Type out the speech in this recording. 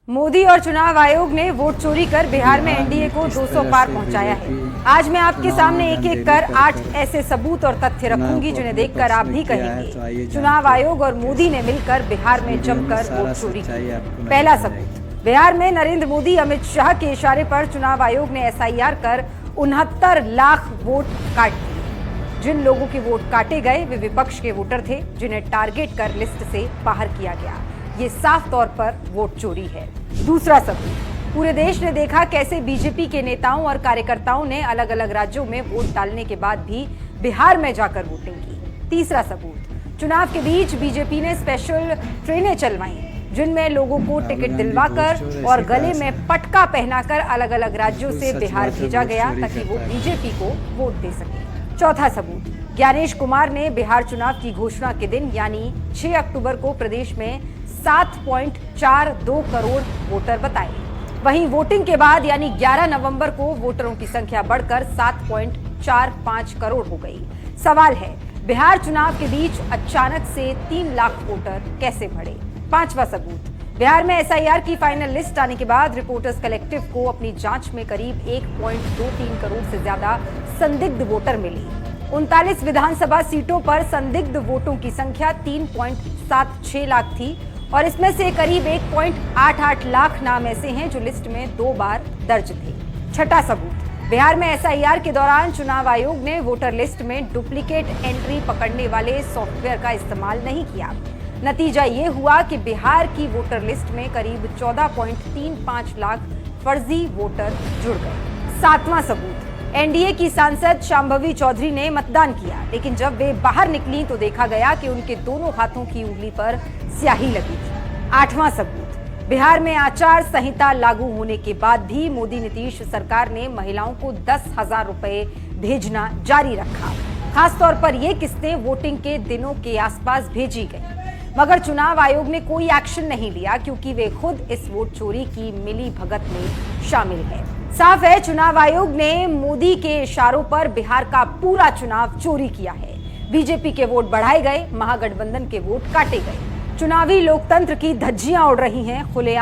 मोदी और चुनाव आयोग ने वोट चोरी कर बिहार में एनडीए को 200 पार पहुंचाया है। आज मैं आपके सामने एक एक कर 8 ऐसे सबूत और तथ्य रखूंगी जिन्हें देखकर आप भी कहेंगे चुनाव आयोग और मोदी ने मिलकर बिहार में जमकर वोट चोरी की। पहला सबूत, बिहार में नरेंद्र मोदी अमित शाह के इशारे पर चुनाव आयोग ने एसआईआर कर 69 लाख वोट काट दिए। जिन लोगों के वोट काटे गए वे विपक्ष के वोटर थे जिन्हें टारगेट कर लिस्ट से बाहर किया गया। ये साफ तौर पर वोट चोरी है। दूसरा सबूत, पूरे देश ने देखा कैसे बीजेपी के नेताओं और कार्यकर्ताओं ने अलग अलग राज्यों में वोट डालने के बाद भी बिहार में जाकर वोटिंग की। तीसरा सबूत, चुनाव के बीच बीजेपी ने स्पेशल ट्रेनें चलवाई जिनमें लोगों को टिकट दिलवाकर और गले में पटका पहनाकर अलग अलग राज्यों से बिहार भेजा गया ताकि वो बीजेपी को वोट दे सके। चौथा सबूत, ज्ञानेश कुमार ने बिहार चुनाव की घोषणा के दिन यानी 6 अक्टूबर को प्रदेश में 7.42 करोड़ वोटर बताए। वहीं वोटिंग के बाद यानी 11 नवंबर को वोटरों की संख्या बढ़कर 7.45 करोड़ हो गई। सवाल है, बिहार चुनाव के बीच अचानक से 3 लाख वोटर कैसे बढ़े? पांचवा सबूत, बिहार में एसआईआर की फाइनल लिस्ट आने के बाद रिपोर्टर्स कलेक्टिव को अपनी जांच में करीब 1.23 करोड़ से ज्यादा संदिग्ध वोटर मिली। 39 विधानसभा सीटों पर संदिग्ध वोटों की संख्या 3.76 लाख थी और इसमें से करीब 1.88 लाख नाम ऐसे हैं जो लिस्ट में 2 बार दर्ज थे। छठा सबूत, बिहार में एसआईआर के दौरान चुनाव आयोग ने वोटर लिस्ट में डुप्लीकेट एंट्री पकड़ने वाले सॉफ्टवेयर का इस्तेमाल नहीं किया। नतीजा ये हुआ कि बिहार की वोटर लिस्ट में करीब 14.35 लाख फर्जी वोटर जुड़ गए। सातवां सबूत, एनडीए की सांसद शांभवी चौधरी ने मतदान किया लेकिन जब वे बाहर निकली तो देखा गया कि उनके दोनों हाथों की उंगली पर स्याही लगी थी। आठवां सबूत, बिहार में आचार संहिता लागू होने के बाद भी मोदी नीतीश सरकार ने महिलाओं को 10,000 रुपए भेजना जारी रखा। खासतौर पर ये किस्तें वोटिंग के दिनों के आसपास भेजी गई मगर चुनाव आयोग ने कोई एक्शन नहीं लिया क्योंकि वे खुद इस वोट चोरी की मिली भगत में शामिल है। साफ है, चुनाव आयोग ने मोदी के इशारों पर बिहार का पूरा चुनाव चोरी किया है। बीजेपी के वोट बढ़ाए गए, महागठबंधन के वोट काटे गए। चुनावी लोकतंत्र की धज्जियां उड़ रही हैं खुलेआम।